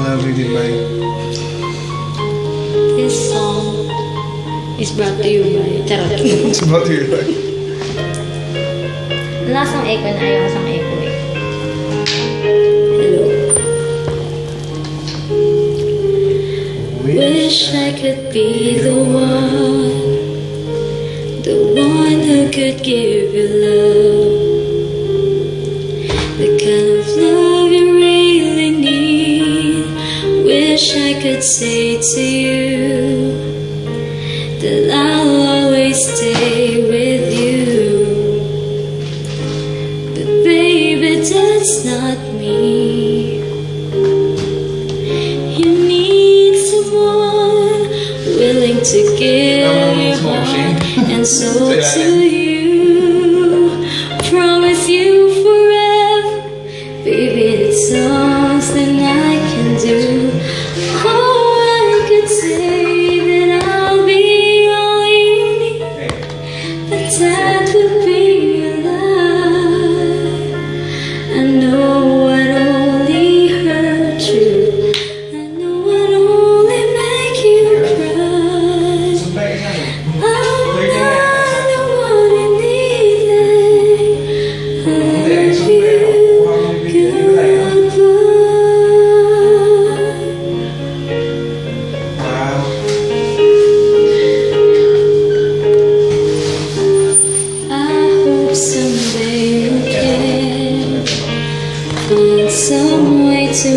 love you goodbye. This song is brought to you by Charot. It's about you. Lasang echo na ayaw sang echo eh. Hello. Wish I could be the one who could give you love, the kind of love you really need. Wish I could say to you that I'll always stay with you, but baby, that's not me. You need someone willing to give your heart and soul to you. Promise you forever, baby, it's something I can do. Oh, I could say that I'll be all you need, but that would be a lie. I know I'd only hurt you, I know I'd only make you cry. I'm not the one you needed. I love you, goodbye. I hope someday you can find some way to